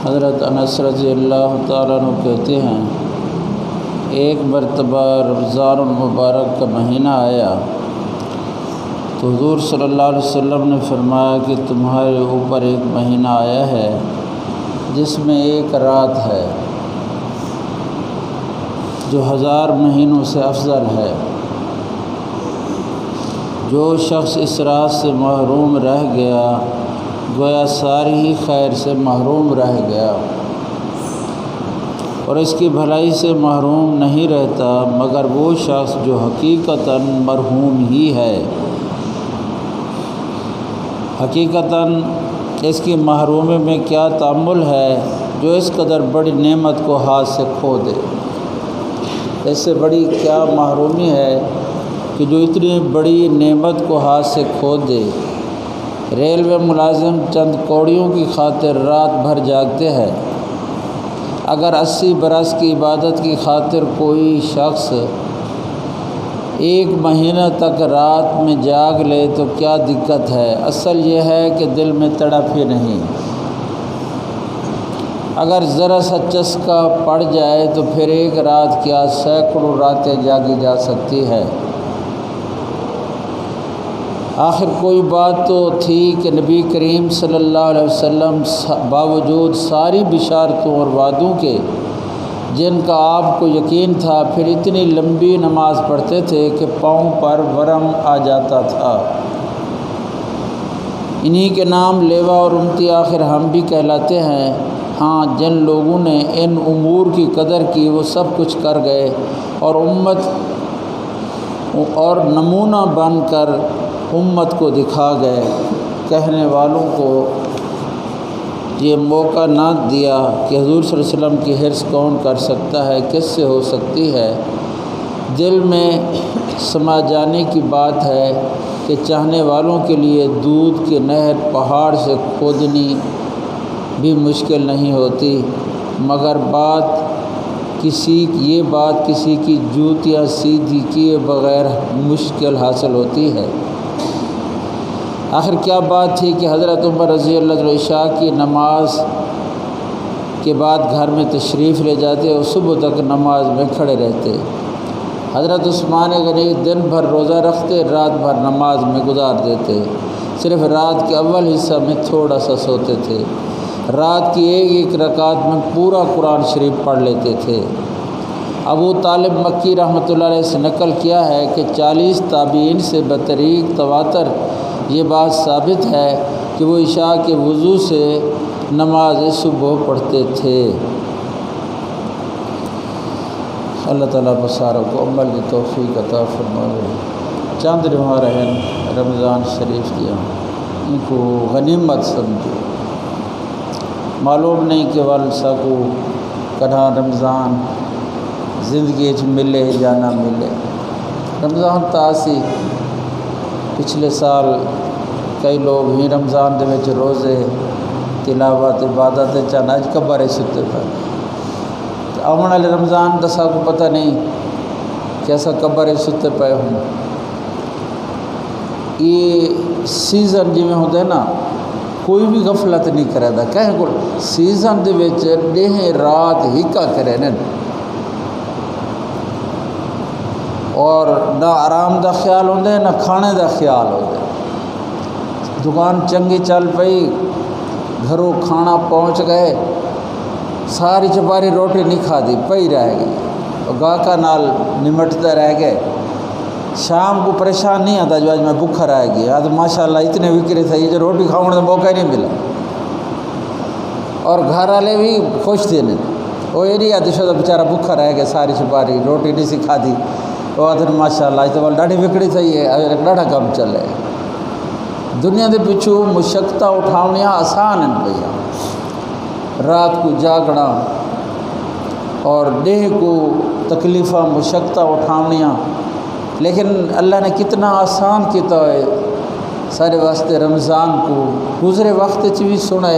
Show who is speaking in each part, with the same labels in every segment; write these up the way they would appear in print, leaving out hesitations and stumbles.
Speaker 1: حضرت انس رضی اللہ تعالیٰ عنہ کہتے ہیں ایک مرتبہ رمضان المبارک کا مہینہ آیا تو حضور صلی اللہ علیہ وسلم نے فرمایا کہ تمہارے اوپر ایک مہینہ آیا ہے جس میں ایک رات ہے جو 1000 مہینوں سے افضل ہے۔ جو شخص اس رات سے محروم رہ گیا گویا ساری ہی خیر سے محروم رہ گیا، اور اس کی بھلائی سے محروم نہیں رہتا مگر وہ شخص جو حقیقتاً مرحوم ہی ہے۔ حقیقتاً اس کی محرومی میں کیا تأمل ہے جو اس قدر بڑی نعمت کو ہاتھ سے کھو دے۔ اس سے بڑی کیا محرومی ہے کہ جو اتنی بڑی نعمت کو ہاتھ سے کھو دے۔ ریلوے ملازم چند کوڑیوں کی خاطر رات بھر جاگتے ہیں، اگر 80 برس کی عبادت کی خاطر کوئی شخص 1 مہینہ تک رات میں جاگ لے تو کیا دقت ہے؟ اصل یہ ہے کہ دل میں تڑپ ہی نہیں۔ اگر ذرا سا چسکا پڑ جائے تو پھر ایک رات کیا سینکڑوں راتیں جاگی جا سکتی ہے۔ آخر کوئی بات تو تھی کہ نبی کریم صلی اللہ علیہ وسلم باوجود ساری بشارتوں اور وعدوں کے جن کا آپ کو یقین تھا پھر اتنی لمبی نماز پڑھتے تھے کہ پاؤں پر ورم آ جاتا تھا۔ انہی کے نام لیوا اور امتی آخر ہم بھی کہلاتے ہیں۔ ہاں، جن لوگوں نے ان امور کی قدر کی وہ سب کچھ کر گئے اور امت اور نمونہ بن کر امت کو دکھا گئے۔ کہنے والوں کو یہ موقع نہ دیا کہ حضور صلی اللہ علیہ وسلم کی حرص کون کر سکتا ہے، کس سے ہو سکتی ہے۔ دل میں سما جانے کی بات ہے کہ چاہنے والوں کے لیے دودھ کی نہر پہاڑ سے کھودنی بھی مشکل نہیں ہوتی، مگر یہ بات کسی کی جوتیاں سیدھی کیے بغیر مشکل حاصل ہوتی ہے۔ آخر کیا بات تھی کہ حضرت عمر رضی اللہ عنہ عشاء کی نماز کے بعد گھر میں تشریف لے جاتے اور صبح تک نماز میں کھڑے رہتے۔ حضرت عثمان غنی دن بھر روزہ رکھتے، رات بھر نماز میں گزار دیتے، صرف رات کے اول حصہ میں تھوڑا سا سوتے تھے۔ رات کی ایک رکعت میں پورا قرآن شریف پڑھ لیتے تھے۔ ابو طالب مکی رحمۃ اللہ علیہ سے نقل کیا ہے کہ 40 تابعین سے بطریق تواتر یہ بات ثابت ہے کہ وہ عشاء کے وضو سے نماز صبح پڑھتے تھے۔ اللہ تعالیٰ بساروں کو عمل کی توفیق عطا فرمائے۔ چند رواں رہن رمضان شریف دیا ان کو غنیمت سمجھو، معلوم نہیں کہ والسا کو کہاں رمضان زندگی ملے یا نہ ملے۔ رمضان تاسی پچھلے سال کئی لوگ ہی رمضان دے وچ روزے تلاوت عبادت چند اج کبارے ستے پے، آنے والے رمضان دسا کو پتہ نہیں کیسا کبارے ستے پے ہوں۔ یہ سیزن جی میں ہوتا ہے نا، کوئی بھی غفلت نہیں کرے دا، کہیں کو سیزن دے وچ ڈیہ رات ہکا کرے نا، اور نہ آرام دا خیال ہوندے نہ کھانے دا خیال ہوندے۔ دکان چنگی چل پئی، گھروں کھانا پہنچ گئے، ساری چپاری روٹی نہیں کھا دی پئی رہ گئی، اور گاہکا نال نمٹتے رہ گئے۔ شام کو پریشان نہیں آتا جو آج میں بھوکا رہ گیا، آج ماشاءاللہ اتنے وکرے تھے یہ جو روٹی کھاؤں کا موقع ہی نہیں ملا، اور گھر والے بھی خوش تھے نہیں، وہ یہ نہیں آتے شو بیچارہ بھوکا رہ گیا، ساری چپاری روٹی نہیں سی کھا دی، وہ آتے ماشاءاللہ آج تو ڈاڑھی وکڑی تھی ہے، ڈاڑھا کام چلے۔ دنیا دے پچھو مشقتاں اٹھاؤنیاں آسان ہیں بھیا، رات کو جاگنا اور دیہ کو تکلیفاں مشقتاں اٹھاؤنیاں، لیکن اللہ نے کتنا آسان کیتا ہے سارے واسطے رمضان کو۔ گزرے وقت بھی سنے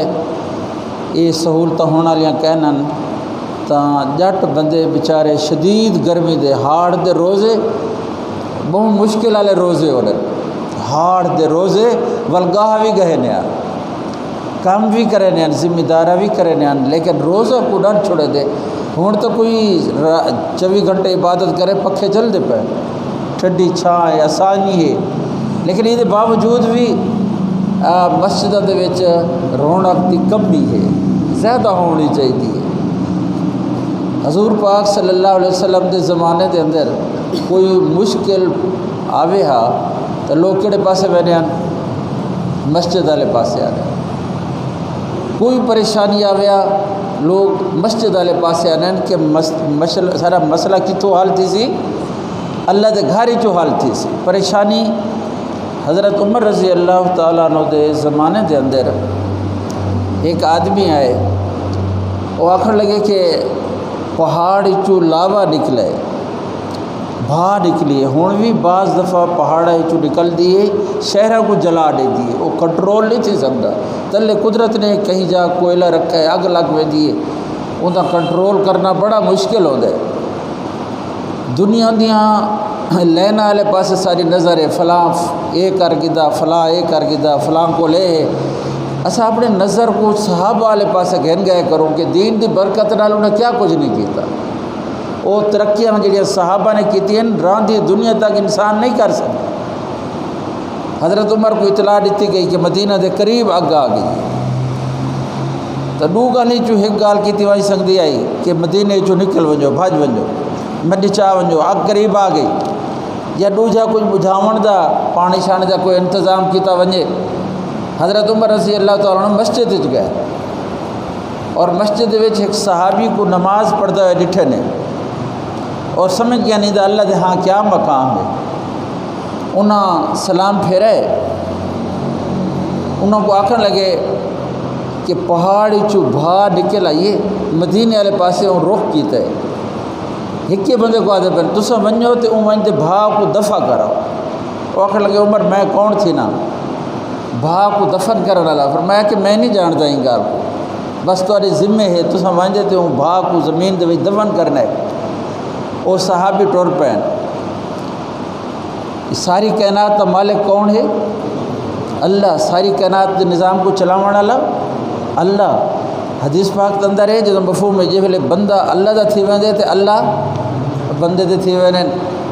Speaker 1: یہ سہولت ہونے والیاں کہنن تاں جٹ بندے بیچارے شدید گرمی دے ہاڑ دے روزے بہت مشکل والے روزے ہو رہے، ہاڑ دے روزے ولگاہ بھی گئے نیا کام بھی کرے ہیں ذمہ دارہ بھی کرے ہیں لیکن روزہ کو نہ چھوڑے دے ہوں تو کوئی 24 گھنٹے عبادت کرے پکھے چلتے پے ٹھنڈی چھاں ہے آسانی ہے لیکن یہ باوجود بھی مسجدوں دے وچ رونق کی کمی ہے زیادہ ہونی چاہیے حضور پاک صلی اللہ علیہ وسلم دے زمانے دے اندر کوئی مشکل آوے ہا تو لوگ کہڑے پاسے بہنے ہیں مسجد والے پاسے آ رہے کوئی پریشانی آویا لوگ مسجد والے پاسے آنے کہ سارا مسئلہ کتوں حل تھی سی اللہ دے گھر چو حل تھی سی پریشانی حضرت عمر رضی اللہ تعالیٰ عنہ دے زمانے دے اندر ایک آدمی آئے وہ آخر لگے کہ پہاڑ چو لاوا نکلے بھا نکلی ہے ہوں بھی بعض دفعہ پہاڑ چو نکل دیے شہروں کو جلا دے دیے وہ کنٹرول نہیں تھی سکتا تلے قدرت نے کہیں جا کوئلہ رکھا ہے اگ لگ ویندی ہے انہاں کنٹرول کرنا بڑا مشکل ہوتا ہے دنیا دیاں لین والے پاس ساری نظر ہے فلاں اے کر گدا فلاں اے کر گدا فلاں کو لے اسا اپنے نظر کو صحابہ والے پاس گھن گئے کروں کہ دین دی برکت نال انہیں کیا کچھ نہیں کیتا وہ ترقیاں جڑیاں صحابہ نے کیتی ہیں راندھی دنیا تک انسان نہیں کر سکتا حضرت عمر کو اطلاع دیتی گئی کہ مدینہ دے قریب اگ آ گئی تو دو گالی چو ایک گال کیتی وہیں سنگدی آئی کہ مدینہ چو نکل ونجو بھاج ونجو مڈی چاہ ونجو اگ قریب آ گئی یا دو جا کچھ بجھاون دا پانی شان دا کوئی انتظام کیتا ونجے حضرت عمر رضی اللہ تعالیٰ عنہ مسجد وچ گئے اور مسجد وچ ایک صحابی کو نماز پڑھتا ہوئے ڈٹھے نے اور سمجھ گیا نہیں دا اللہ دے ہاں کیا مقام ہے انہاں سلام پھیرے انہوں کو آکھن لگے کہ پہاڑی چو بھا نکل آئیے مدینے والے پاسے ان رخ کیتا ہے ہکے بندے کو آدھے پہنے تسا ونجو تے ان ونجتے بھا کو دفع کرو وہ آکھن لگے عمر میں کون تھی نا بھا کو دفن کرنا لا فرمایا کہ میں نہیں جانتا ہی گال کو بس تاری ذمہ ہے تسا ونجے تے ان بھا کو زمین دے دفن کرنا ہے وہ صحابی ٹور پہن ساری کائنات کا مالک کون ہے اللہ ساری کائنات کے نظام کو چلاون والا اللہ حدیث پاک کے اندر ہے جو مفہوم ہے جی ویلے بندہ اللہ دا تھی ویندے تے اللہ بندے دے تھی ویندے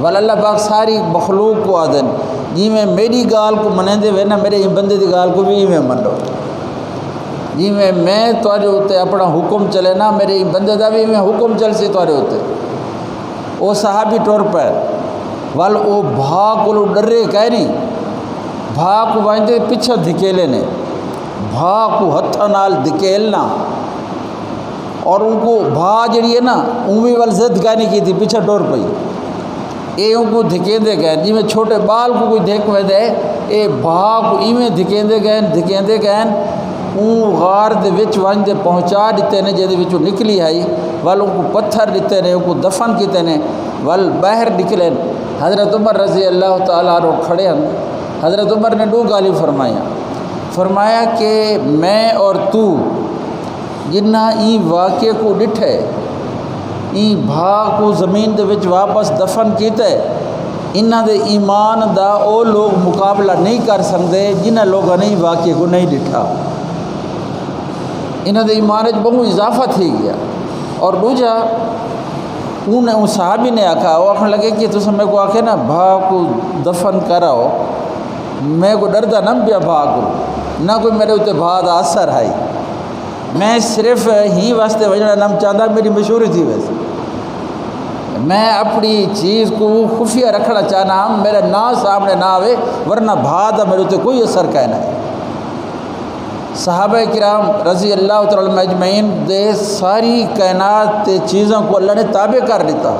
Speaker 1: ول اللہ پاک ساری مخلوق کو آدن جی میں میری گال کو منیندے وینا میرے بندے دی گال کو بھی میں من لو جی میں تواڈے اوتے اپنا حکم چلے نا میرے بندے دا بھی میں حکم چل سی تواڈے اوتے وہ صحابی ٹور پہ ول وہ بھا کو ڈرے کہہ نہیں بھا کو وائندے پیچھے دھکیلے نے بھا کو ہتھ نال دھکیلنا اور ان کو بھا جڑی ہے نا اوی ول زد کہہ نہیں کی تھی پیچھے ٹور پئی اے ان کو دھکیندے گئے جی میں چھوٹے بال کو کوئی دیکھ وے دے اے بھا کو ایویں دھکیندے گئے اون غار دے وچ وائندے پہنچا دیتے نے جے دے وچوں نکلی آئی ول ان کو پتھر دیتے نے ان کو دفن کیتے نے ول باہر نکلے حضرت عمر رضی اللہ تعالیٰ عنہ کھڑے ہیں حضرت عمر نے دو گالی فرمایا کہ میں اور تو جنہ ای واقعے کو ڈٹھے ای بھا کو زمین دے وچ واپس دفن کیتے انہاں دے ایمان دا او لوگ مقابلہ نہیں کر سکتے جنہ لوگوں نے واقعے کو نہیں ڈٹھا انہاں دے ایمان وچ بہت اضافہ تھی گیا اور دوجا ان صحابی نے آکھا وہ آخر لگے کہ تسا میں کو آکھے نا بھا کو دفن کراؤ میں کو ڈردا نہ پیا بھا کو نہ کوئی میرے اتنے بھا دا اثر آئی میں صرف ہی واسطے وجنا نم چاہتا میری مشہوری تھی ویسے میں اپنی چیز کو خفیہ رکھنا چاہنا میرا نا سامنے نہ آوے ورنہ بھا دا میرے اتنے کوئی اثر کہنا ہے صحابہ کرام رضی اللہ تعالیٰ اجمعین دے ساری کائنات تے چیزوں کو اللہ نے تابع کر دیتا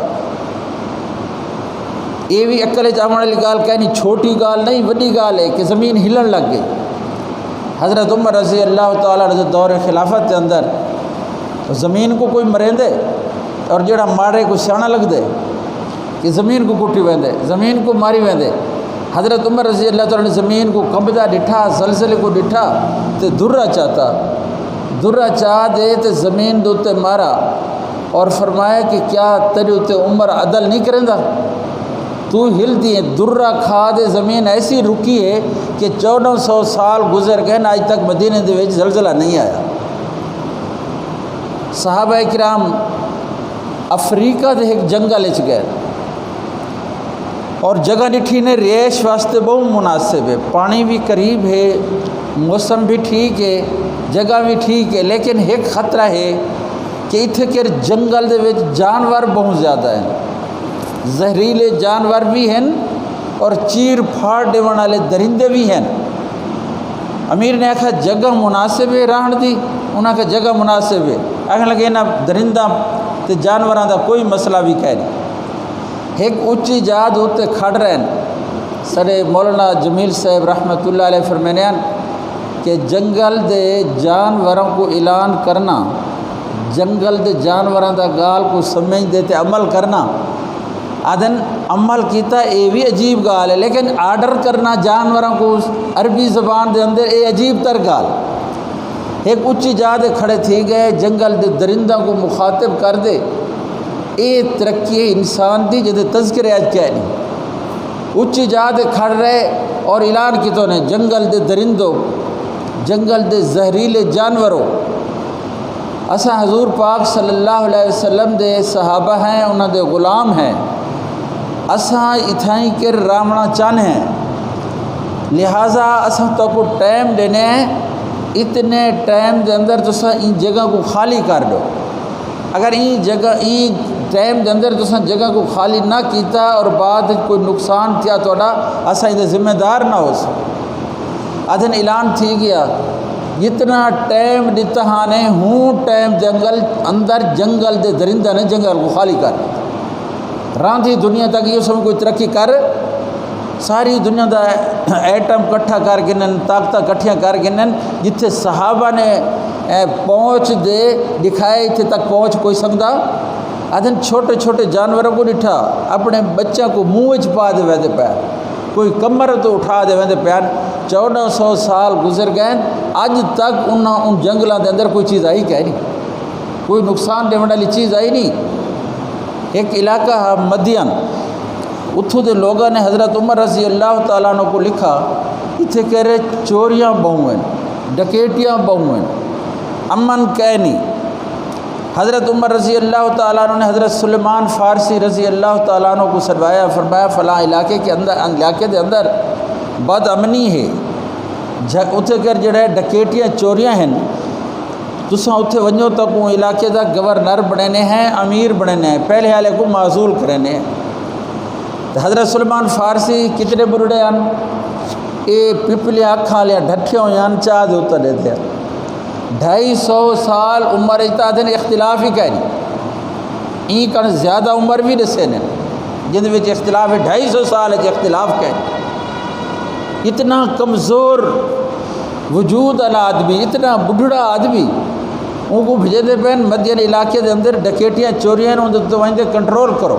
Speaker 1: یہ بھی عقل چاہنے والی گال کہنی چھوٹی گال نہیں وڈی گال ہے کہ زمین ہلن لگ گئی حضرت عمر رضی اللہ تعالیٰ رضی دور خلافت کے اندر زمین کو کوئی مریندے اور جڑا مارے کو سیاح لگ دے کہ زمین کو کٹی ویندے زمین کو ماری ویندے حضرت عمر رضی اللہ تعالیٰ نے زمین کو کمبدا ڈٹھا زلزلے کو ڈٹھا تے درہ چاہتا درہ چاہ دے تے زمین دوتے مارا اور فرمایا کہ کیا تیرے تے عمر عدل نہیں کریں دا تو ہل دیے درہ کھا دے زمین ایسی رکی ہے کہ 1400 سال گزر گئے آج تک مدینے دے وچ زلزلہ نہیں آیا۔ صحابہ کرام افریقہ دے ایک جنگل وچ گئے اور جگہ ڈٹھی نے رہائش واسطے بہت مناسب ہے، پانی بھی قریب ہے، موسم بھی ٹھیک ہے، جگہ بھی ٹھیک ہے، لیکن ایک خطرہ ہے کہ اتھے کے جنگل دے وچ جانور بہت زیادہ ہیں، زہریلے جانور بھی ہیں اور چیر پھاڑ ڈیون والے درندے بھی ہیں۔ امیر نے آکھا جگہ مناسب ہے رہن دی، انہاں کہ جگہ مناسب ہے، آکھنے لگے نہ درندہ تے جانوراں دا کوئی مسئلہ بھی کہہ نہیں۔ ایک اچھی جاد ہوتے کھڑ رہے ہیں، سر مولانا جمیل صاحب رحمۃ اللہ علیہ فرمانے کہ جنگل دے جانوروں کو اعلان کرنا، جنگل دے جانوراں دا گال کو سمجھ دیتے عمل کرنا، آدن عمل کیتا اے بھی عجیب گال ہے، لیکن آرڈر کرنا جانوراں کو عربی زبان دے اندر اے عجیب تر گال۔ ایک اچھی جاد کھڑے تھی گئے جنگل دے درندوں کو مخاطب کر دے، اے ترقی انسان دی جدے تذکرے آج کیا نہیں۔ اچھی جاد کھڑ رہے اور اعلان کی تو نے جنگل دے درندوں، جنگل دے زہریلے جانوروں، اساں حضور پاک صلی اللہ علیہ وسلم دے صحابہ ہیں، انہاں دے غلام ہیں، اساں اتھائیں کے رامنا چاہنے ہیں، لہٰذا اساں تو کو ٹائم دینے ہیں، اتنے ٹائم دے اندر تساں ان جگہ کو خالی کر دو۔ اگر این جگہ این ٹائم دے اندر تساں جگہ کو خالی نہ کیتا اور بعد کوئی نقصان تھیا توڑا اساں یہ ذمہ دار نہ ہو سکے۔ ادھن اعلان تھی گیا جتنا ٹائم دتہانے ہوں ٹائم جنگل اندر جنگل دے درندہ نے جنگل کو خالی کر راندھی دنیا تک یہ سب کوئی ترقی کر، ساری دنیا دا ایٹم کٹھا کر گنن، طاقتہ کٹھیاں کر گنن، جتھے صحابہ نے پہنچ دے دکھائے اتھے تک پہنچ کوئی سکتا۔ ادھن چھوٹے چھوٹے جانوروں کو ڈٹھا اپنے بچوں کو منہ چپا دے ویندے پیر، کوئی کمر تو اٹھا دے ویندے پیر۔ 1400 سال گزر گئے، اج تک ان جنگلوں دے اندر کوئی چیز آئی کہ نہیں، کوئی نقصان دینے والی چیز آئی نہیں۔ ایک علاقہ ہے مدین، اتھوں دے لوگوں نے حضرت عمر رضی اللہ تعالیٰ عنہ کو لکھا اتھے کہہ رہے چوریاں بہویں، ڈکیٹیاں بہویں، امن کہہ نہیں۔ حضرت عمر رضی اللہ تعالیٰ عنہ نے حضرت سلیمان فارسی رضی اللہ تعالیٰ عنہ کو سروایا، فرمایا فلاں علاقے کے اندر علاقے دے اندر بد امنی ہے، اتھے کر جڑے ڈکیٹیاں چوریاں ہیں، تساں اتھے ونجو تک وہ علاقے دا گورنر بننے ہیں، امیر بننے ہیں، پہلے حالے کو معزول کرنے ہیں۔ حضرت سلیمان فارسی کتنے برڑے ہیں، اے پپلیاں اکھاں لیا ڈھٹھے ہوئے ہیں، چاہ دے اتر دیتے ہیں۔ 250 سال عمر اجتا دن اختلاف ہی کہہ نہیں، این کن زیادہ عمر بھی دسے نے جن وچ اختلاف ہے، 250 سال ہے اختلاف کہہ نہیں۔ اتنا کمزور وجود والا آدمی، اتنا بڑھڑا آدمی، ان کو بھیجے دے پہن مدین علاقے دے اندر ڈکیٹیاں چوریاں ان تو وہیں دے کنٹرول کرو۔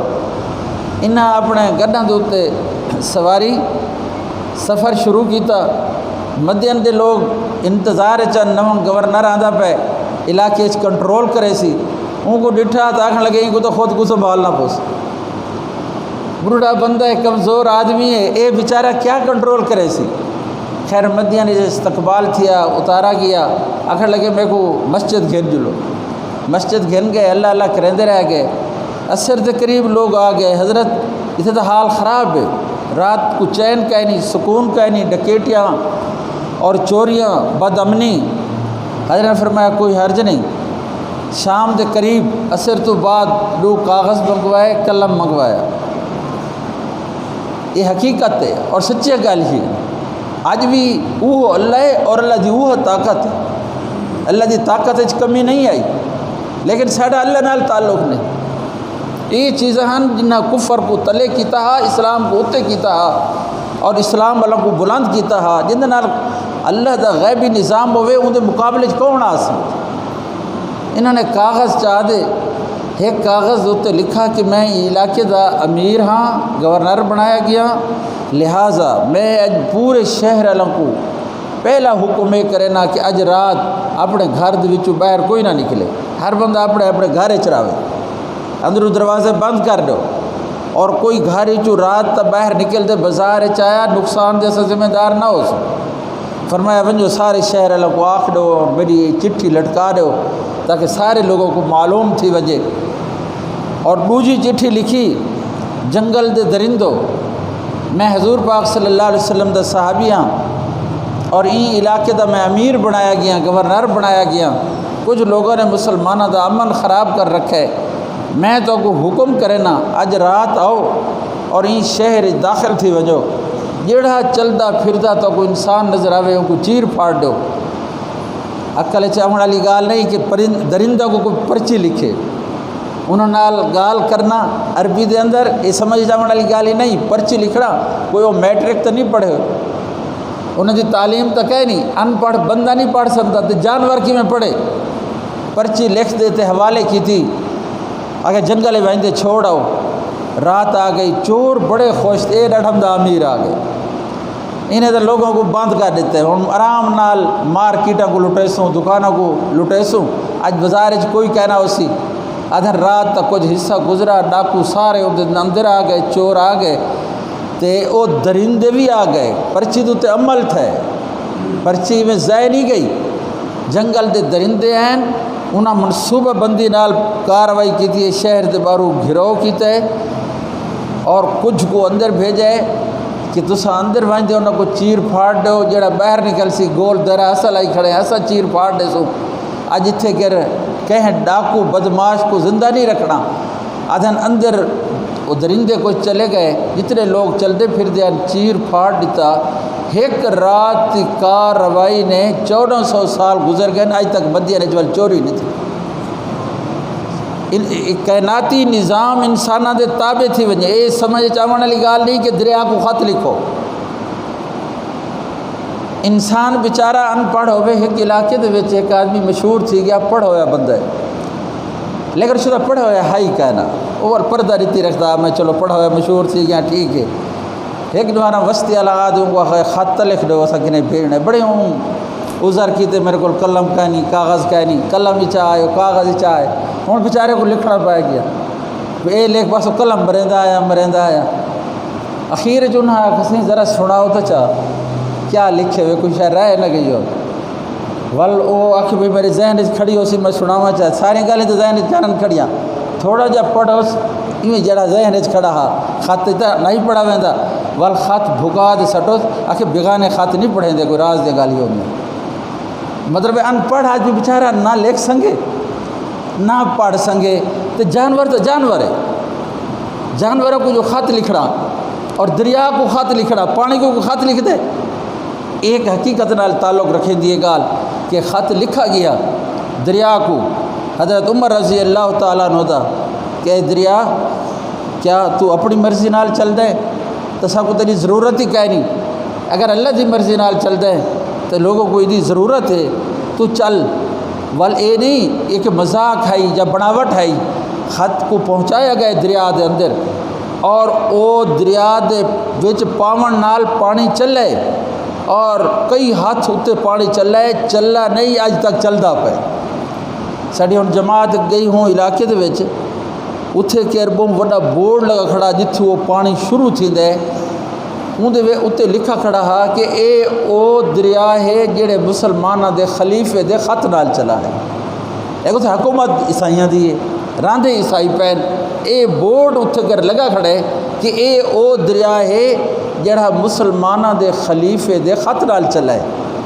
Speaker 1: انہاں اپنے گڈاں دے اوتے سواری سفر شروع کیتا، مدین دے لوگ انتظار چن نواں گورنر آندا پے علاقے چ کنٹرول کرے سی، ان کو ڈٹھا تو آکھن لگے ان کو تو خود کو سنبھالنا پوس، بڑھڑا بندہ ہے، کمزور آدمی ہے، اے بیچارہ کیا کنٹرول کرے سی۔ خیر مدین نے استقبال تھیا، اتارا گیا، آکھن لگے میرے کو مسجد گھن جلو، مسجد گھن گئے، اللہ اللہ کریندے رہ گئے، عصر کے قریب لوگ آ گئے، حضرت اتنے تو حال خراب ہے، رات کو چین کا نہیں، سکون کا نہیں، ڈکیٹیاں اور چوریاں، بد امنی۔ حضرت نے فرمایا کوئی حرج نہیں، شام کے قریب عصر تو بعد لوگ کاغذ منگوائے، قلم منگوایا، یہ حقیقت ہے اور سچی گل ہی اج بھی وہ اللہ ہے اور اللہ دی وہ طاقت ہے، اللہ دی طاقت وچ کمی نہیں آئی، لیکن ساڈا اللہ نال تعلق نہیں۔ یہ چیزیں ہیں جنہیں کفر کو تلے کیتا ہے، اسلام کو اتنے کیتا ہے اور اسلام والا کو بلند کیتا ہے، جن نال اللہ دا غیبی نظام ہوئے ان دے مقابلے کون آ سکتا۔ انہوں نے کاغذ چاہ دے، ایک کاغذ اتنے لکھا کہ میں علاقے دا امیر ہاں، گورنر بنایا گیا، لہٰذا میں اج پورے شہر والوں کو پہلا حکم یہ کرے نا کہ اج رات اپنے گھر دے وچوں باہر کوئی نہ نکلے، ہر بندہ اپنے اپنے گھر چ رہے، اندروں دروازے بند کر دو، اور کوئی گھر چو رات تا باہر نکلتے بازار چایا نقصان جیسا ذمہ دار نہ ہو سو. فرمایا ونجو سارے شہر والوں کو آکھ دو اور میری چٹھی لٹکا دو تاکہ سارے لوگوں کو معلوم تھی وجہ. اور دوجی چٹھی لکھی جنگل دے درندو میں حضور پاک صلی اللہ علیہ وسلم دا صحابی ہاں اور این علاقے دا میں امیر بنایا گیا گورنر بنایا گیا. کچھ لوگوں نے مسلمانہ دا امن خراب کر رکھا ہے. میں تو کو حکم کرے نا اج رات آؤ اور این شہر داخل تھی وجو جڑا چلدا پھردا تو کو انسان نظر آوے ان کو چیر پھاڑ دو. عقل چاون والی گال نہیں کہ درندہ کو کوئی پرچی لکھے انہوں نال گال کرنا عربی دے اندر یہ سمجھ جاون والی گال ہی نہیں. پرچی لکھنا کوئی وہ میٹرک تو نہیں پڑھے انہوں دی تعلیم تو کہہ نہیں ان پڑھ بندہ نہیں پڑھ سکتا تو جانور کی میں پڑھے. پرچی لکھ دیتے حوالے کی تھی اگر جنگل وہندے چھوڑ آؤ. رات آ گئی چور بڑے خوش تھے ڈھم دا امیر آ گئے. انہیں تو لوگوں کو بند کر دیتے ہیں ہوں آرام نال مارکیٹوں کو لٹیسوں دکانوں کو لٹیسوں. اج بازار کوئی کہنا اسی ادھر رات تک کچھ حصہ گزرا ڈاکو سارے اندر آ گئے چور آ گئے تے او درندے بھی آ گئے. پرچی تو تے عمل تھے پرچی میں ضائع نہیں گئی. جنگل دے درندے ہیں انہاں منصوبہ بندی نال کاروائی کی تھی شہر دے بارو گھرو کیتا ہے اور کچھ کو اندر بھیجا ہے کہ تسا اندر وائن دے انہاں کو چیر پھاڑ دو جڑا باہر نکل سی گول درا اصل آئی کھڑے ایسا چیر پھاڑ دے سو. اج اتھے کہیں ڈاکو بدماش کو زندہ نہیں رکھنا. ادھن اندر وہ درندے کو چلے گئے جتنے لوگ چلتے پھر دیا چیر پھاڑ دیتا. ایک رات کی کارروائی نے 1400 سال گزر گئے آج تک بدیا نجول چوری نہیں تھی. کائناتی نظام انسانہ دے تابع تھی وجہ یہ سمجھ چاون والی گال نہیں کہ دریا کو خط لکھو. انسان بیچارہ ان پڑھ ہوئے ایک علاقے دے وچ ایک آدمی مشہور تھی گیا پڑھ ہویا بندہ ہے لیکن شدہ پڑھ ہویا ہائی کہنا اور پردہ ریتی رکھتا میں چلو پڑھ ہویا مشہور تھی گیا ٹھیک ہے. ایک دوارا وسطی علاقہ دوں کو خط لکھ دو ایسا کہ نہیں بھیڑنے بڑے ہوں عذر کیتے میرے کو قلم کہنی کاغذ کہنی قلم ہی چاہے کاغذ ہی چاہے ہوں بیچارے کو لکھنا پائے گیا اے لیک پاسو قلم مرندہ آیا اخیر جو نہ کسی ذرا سناؤ تو چاہ کیا لکھے ہوئے کچھ رائے نہ گئی ہو ول او آخ بھائی میرے ذہن کھڑی ہو سی میں سناوا چاہ ساری گالیں تو ذہن چانن کھڑیاں تھوڑا جا پڑھو ایویں جڑا ذہن کھڑا ہا خط نہیں پڑھا ویندا ول خط بھگا دے سٹو آخ بگانے خط نہیں پڑھیں دے کوئی راز دے گالیوں میں. مطلب ان پڑھ آدمی بیچارہ نہ لکھ سنگے نہ پڑھ سنگے تو جانور ہے. جانوروں کو جو خط لکھنا اور دریا کو خط لکھنا پانی کو خط لکھ دے. ایک حقیقت نال تعلق رکھیں دیے گال کہ خط لکھا گیا دریا کو حضرت عمر رضی اللہ تعالیٰ عنہ دا کہ اے دریا کیا تو اپنی مرضی نال چل دے تو سب کو تیری ضرورت ہی کہہ نہیں. اگر اللہ دی مرضی نال چل دے تو لوگوں کو یہ ضرورت ہے تو چل ول اے نہیں ایک مذاق ہے یا بناوٹ ہے. خط کو پہنچایا گیا دریا دے اندر اور او دریا دے وچ پاون نال پانی چلے اور کئی ہاتھ اتنے پانی چلا نہیں اج تک چلتا پہ. ساری ہوں جماعت گئی ہوں علاقے دے وچ اتھے کیربوں وڈا بورڈ لگا کھڑا جتھے وہ پانی شروع تھیندا ہے اندر اتنے لکھا کھڑا ہا کہ اے او دریا ہے جڑے مسلمانہ دے خلیفے دے خط نال چلا ہے. ایک اتنے حکومت عیسائیاں دی ہے راندے عیسائی پین اے بورڈ اتنے کر لگا کھڑے کہ اے او دریا ہے جڑا مسلمانہ دے خلیفے دے خط نال چلا ہے.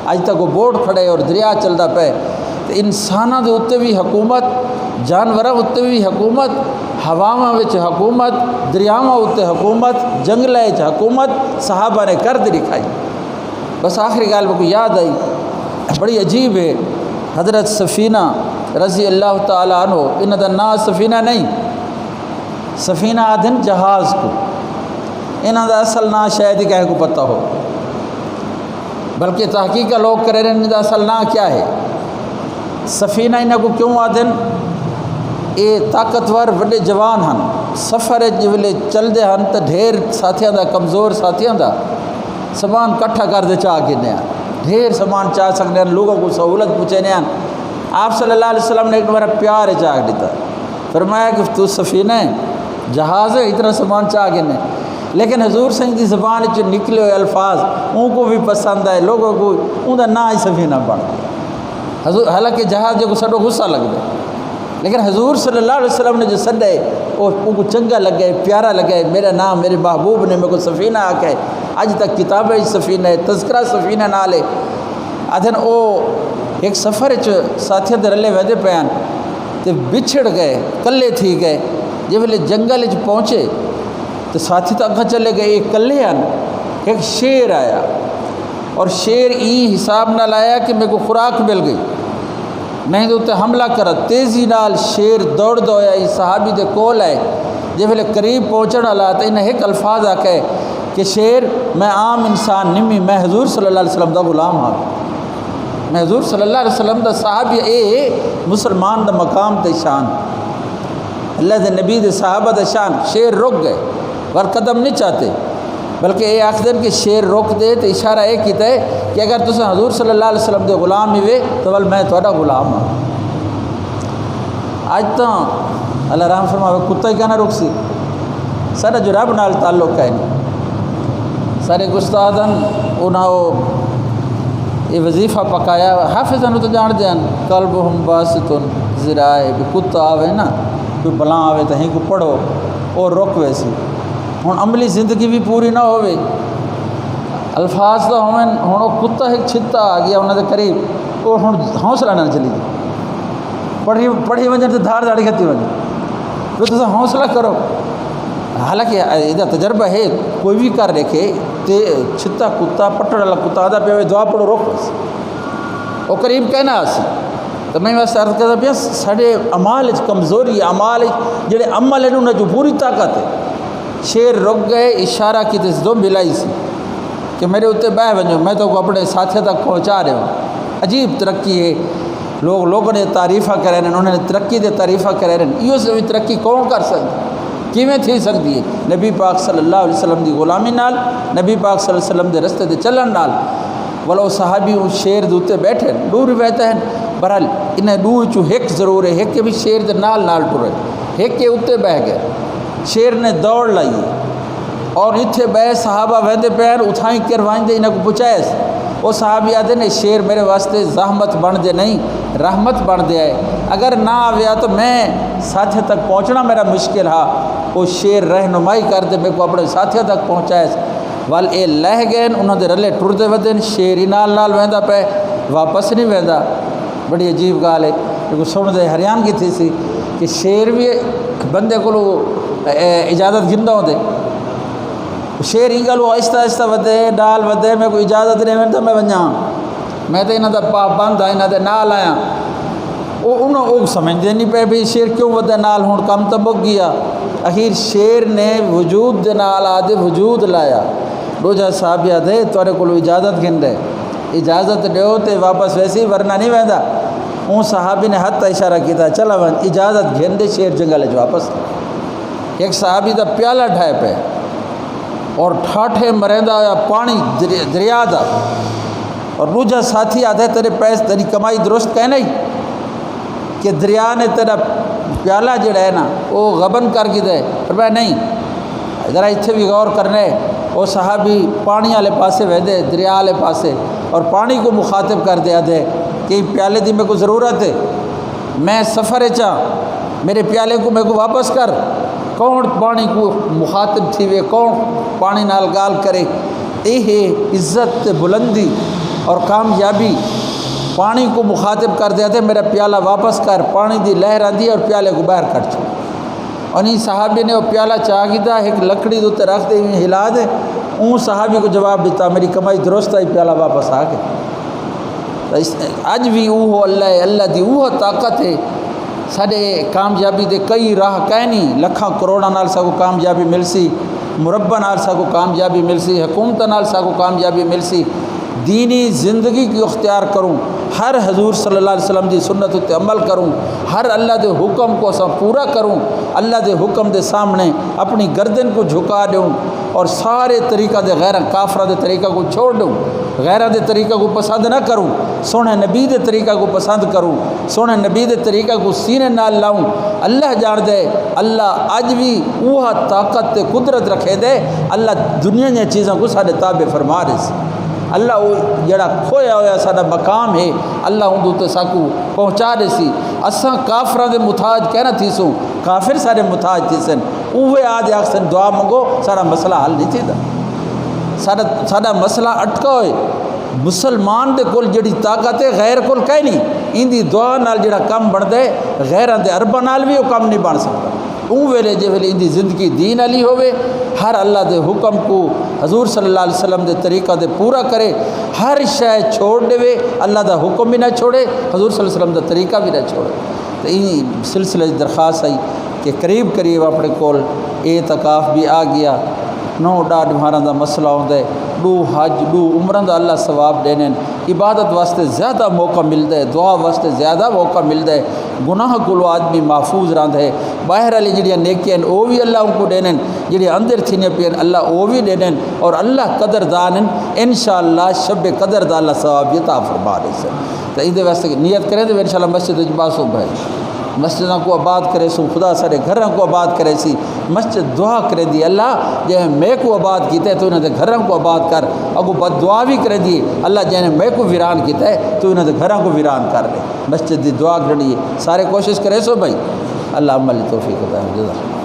Speaker 1: اج تک وہ بورڈ کھڑے اور دریا چلتا پے. انسانہ دے اتنے بھی حکومت جانوراں اتنے بھی حکومت ہواواں وچ حکومت دریاواں اتنے حکومت جنگلیں حکومت صحابہ نے کر دی دکھائی. بس آخری گال کو یاد آئی بڑی عجیب ہے. حضرت سفینہ رضی اللہ تعالیٰ عنہ انہاں دا نام سفینہ نہیں سفینہ آدھن جہاز کو انہاں دا اصل نام شاید ہی کہیں کو پتہ ہو بلکہ تحقیق لوگ کرے رہے انہاں دا اصل نام کیا ہے. سفینہ انہاں کو کیوں آدھن اے طاقتور وڈے جوان ہن سفر جویلے چل دے ہن تو ڈھیر ساتھیاں دا کمزور ساتھیاں دا سامان کٹھا کر دے چاہ کے نیا ڈھیر سامان چاہ سکتے ہیں لوگوں کو سہولت پوچھے نیا. آپ صلی اللہ علیہ وسلم نے ایک بار پیار چاہ دیتا فرمایا کہ تو سفینہ جہاز ہے اتنا سامان چاہ گئے نے، لیکن حضور سنگھ دی زبان چ نکلے ہوئے الفاظ ان کو بھی پسند آئے، لوگوں کو ان کا نا ہی سفینہ بن گیا۔ حضور حالانکہ جہاز جو سڈو غصہ لگ گیا، لیکن حضور صلی اللہ علیہ وسلم نے جو سڈے وہ ان کو چنگا لگے، پیارا لگے، میرا نام میرے محبوب نے میرے کو سفینہ آکے اج تک کتابیں سفینہ ہے، تذکرہ سفینہ نال ہے۔ آدھن او ایک سفر ساتھی دے رلے ویدے پیان تے بچھڑ گئے، کلے تھی گئے، جب ویلے جنگل پہنچے تو ساتھی تو اگاں چلے گئے، ایک کلے ہیں، ایک شیر آیا اور شیر ای حساب نہ لایا کہ میرے کو خوراک مل گئی، میں تو تے حملہ کرا، تیزی نال شیر دوڑ دویا ای صحابی دے کول آئے، جب ویلے قریب پہنچن والا تو انہیں ایک الفاظ آکے کہ شیر میں عام انسان نمی، میں حضور صلی اللہ علیہ وسلم دا غلام ہاں، میں حضور صلی اللہ علیہ وسلم دا صحابی، اے مسلمان دا مقام تے شان، اللہ دے نبی دے صحابہ دا شان۔ شیر رک گئے ور قدم نہیں چاہتے، بلکہ یہ آخدن کہ شیر روک دے تو اشارہ یہ کیتا ہے کہ اگر تسیں حضور صلی اللہ علیہ وسلم دے غلام ہی وے تو ول میں تھوڑا غلام ہوں۔ آج تو اللہ رحم فرماوے کتا ہی کہنا رک سی، سارا جو رب نال تعلق ہے نہیں، سارے گستادن انہوں یہ وظیفہ پکایا، حافظاں تو جان دیاں قلبہم باسطن ذرائع، بھی کتا آوے نا کوئی بلاں آوے تو ہی کو پڑھو اور رک ویسی، ہن عملی زندگی بھی پوری نہ ہوئے، الفاظ تو ہمیں ہن وہ کتا ایک چھتا آ گیا انہوں دے قریب، وہ ہن حوصلہ نہ چلی گئی، پڑھی ونجن تو دھار دھاڑی کھتی ونجن، تو تسا حوصلہ کرو۔ حالانکہ یہ تجربہ ہے، کوئی بھی کر رکھے تے چھتا کتا پٹڑ والا کتا آدھا پہ دعا پڑھو روک بس، وہ قریب کہنا آسی تو میں واسطے عرض کرتا پیا ساڑے عمال کمزوری، عمال جڑے عمل ہیں انہیں جو پوری طاقت ہے۔ شیر رک گئے، اشارہ کی تے دو ملائی سی کہ میرے اتنے بہ ونجو، میں تو اپنے ساتھی تک پہنچا رہے ہوں۔ عجیب ترقی ہے، لوگوں نے تعریفہ کرے رہے، انہوں نے ترقی دے تعریفہ کرے رہے، یہ سے بھی ترقی کون کر سکتی، کیویں تھی سکتی ہے؟ نبی پاک صلی اللہ علیہ وسلم دی غلامی نال، نبی پاک صلی اللہ علیہ وسلم دے رستے دے چلن نال۔ ولو صحابی اس شیر دے اتنے بیٹھے دو روایتیں ہیں، بہرحال انہیں دو چوں ایک ضرور ہے، ایک بھی شیر دے نال ٹرے، ایک کے اتنے بہ گئے، شیر نے دوڑ لائی اور اتنے بہ صحابہ وہدے پیر اتھائیں کروائیں دے، انہیں کو پوچھائے وہ صحابی آدھے نے شیر میرے واسطے زحمت بن دے نہیں رحمت بن دے آئے، اگر نہ آیا تو میں ساتھی تک پہنچنا میرا مشکل ہا، وہ شیر رہنمائی کر دے میرے کو اپنے ساتھی تک پہنچائے، وال اے لہ گئے انہوں دے رلے ٹر دے ودن، شیر ہی نال وہدا پہ واپس نہیں وہدا۔ بڑی عجیب گال ہے کہ سن دے حیران کی تھی سی کہ شیر بھی بندے کو اجازت گھندا ہوں دے، شیر ہی گلو آہستہ آہستہ ودے ڈال ودے، میں کوئی اجازت نہیں ویندا میں ونجاں، میں تو انہاں دا پابند ہاں، انہاں دے نال آیا، وہ سمجھتے نہیں پے بھی شیر کیوں ودے نال، ہوں کم تو مک گیا۔ اخیر شیر نے وجود دے نال آدھے وجود لایا، روجہ صحابی آدھے تورے کو اجازت گھن دے، اجازت دیو تے واپس ویسے ہی ورنہ نہیں ویندا۔ اون صحابی نے ہاتھ اشارہ کیتا چلا ون اجازت گھن دے، شیر جنگل واپس۔ ایک صحابی دا پیالہ ڈھائے پہ اور ٹھاٹھے مریندا ہوا پانی دریا دا، اور دوجا ساتھی آدھے تیرے پیس تیری کمائی درست کہنا ہی کہ دریا نے تیرا پیالہ جڑا ہے نا وہ غبن کر کے دے، پر میں نہیں ذرا اتنے بھی غور کرنے، وہ صحابی پانی والے پاسے وہدے دریا والے پاسے اور پانی کو مخاطب کر دیا دے کہ پیالے دی میرے کو ضرورت ہے، میں سفر چاہ میرے پیالے کو میرے کو واپس کر۔ کون پانی کو مخاطب تھی وے، کون پانی نال گال کرے، یہ عزت بلندی اور کامیابی پانی کو مخاطب کر دیا تھے، میرا پیالہ واپس کر، پانی دی لہر آندی اور پیالے کو باہر کٹ چھو۔ انہیں صحابی نے وہ پیالہ چاہ گیا ایک لکڑی دوتے رکھ دے ہلا دے، اون صحابی کو جواب دیتا میری کمائی درست ہے، پیالہ واپس آ گیا۔ اج بھی وہ اللہ دی وہ طاقت ہے، سارے کامیابی دے کئی راہ کہنی، لکھاں کروڑاں نال ساکو کامیابی مل سی، مربع نال ساکو کامیابی مل سی، حکومت نال ساکو کامیابی مل سی، دینی زندگی کی اختیار کروں، ہر حضور صلی اللہ علیہ وسلم دی سنت تے عمل کروں، ہر اللہ دے حکم کو پورا کروں، اللہ دے حکم دے سامنے اپنی گردن کو جھکا دوں، اور سارے طریقہ دے غیراں کافرہ دے طریقہ کو چھوڑ دوں، غیراں دے طریقہ کو پسند نہ کروں، سونے نبی دے طریقہ کو پسند کروں، سونے نبی دے طریقہ کو سینے نال لاؤں۔ اللہ جان دے اللہ اج بھی اوہا طاقت تے قدرت رکھے دے، اللہ دنیا دیا چیزاں کو سارے تابع فرما رہے سی۔ اللہ وہ جڑا کھویا ہوا سارا مقام ہے اللہ اندو تے ساکو پہنچا رہے سی۔ اساں کافراں دے محتاج کہنا تھی سوں، کافر سارے محتاج تھی سن، اوہے آج آکسن دعا منگو سارا مسئلہ حل نہیں تھی دا، سارا مسئلہ اٹکا ہوئے۔ مسلمان دے کول جڑی طاقت ہے غیر کول کہیں نہیں، ان دی دعا نال جڑا کم بن دے غیران دے عربہ نال بھی وہ کم نہیں بن سکتا۔ اون ویلے جے ویلے ان دی زندگی دین علی ہوئے، ہر اللہ دے حکم کو حضور صلی اللہ علیہ وسلم دے طریقہ دے پورا کرے، ہر شے چھوڑ دے، اللہ دا حکم بھی نہ چھوڑے، حضور صلی اللہ علیہ وسلم دا طریقہ بھی نہ چھوڑے۔ تو این سلسلے درخواست آئی کہ قریب قریب اپنے کول اعتکاف بھی آ گیا، 9 ڈاڈھ مہاراں دا مسئلہ ہوندے، 2 حج 2 عمرہ دا اللہ ثواب دینے، عبادت واسطے زیادہ موقع ملتا ہے، دعا واسطے زیادہ موقع ملتا ہے، گناہ کولو آدمی محفوظ رہندا ہے، باہر والی جڑیاں نیکیاں وہ بھی اللہ ان کو دینن، جڑی اندر تھینے پین اللہ وہ بھی دینن، اور اللہ قدر دانن انشاءاللہ شب قدر دا اللہ ثواب عطا فرما دے سن۔ تو این دے واسطے نیت کریں تو انشاءاللہ مسجد اجباسو بھائی مسجدوں کو آباد کرے سو، خدا سارے گھروں کو آباد کرے سی، مسجد دعا کرے دی اللہ جے میں کو آباد کیتا ہے تو انہوں نے گھروں کو آباد کر، اگو بد دعا بھی کرے دی اللہ جے نے میں کو ویران کیتا ہے تو انہوں نے گھروں کو ویران کر لے۔ مسجد دی دعا کرنی ہے، سارے کوشش کرے سو بھائی، اللہ عمل توفیق عطا فرمائے۔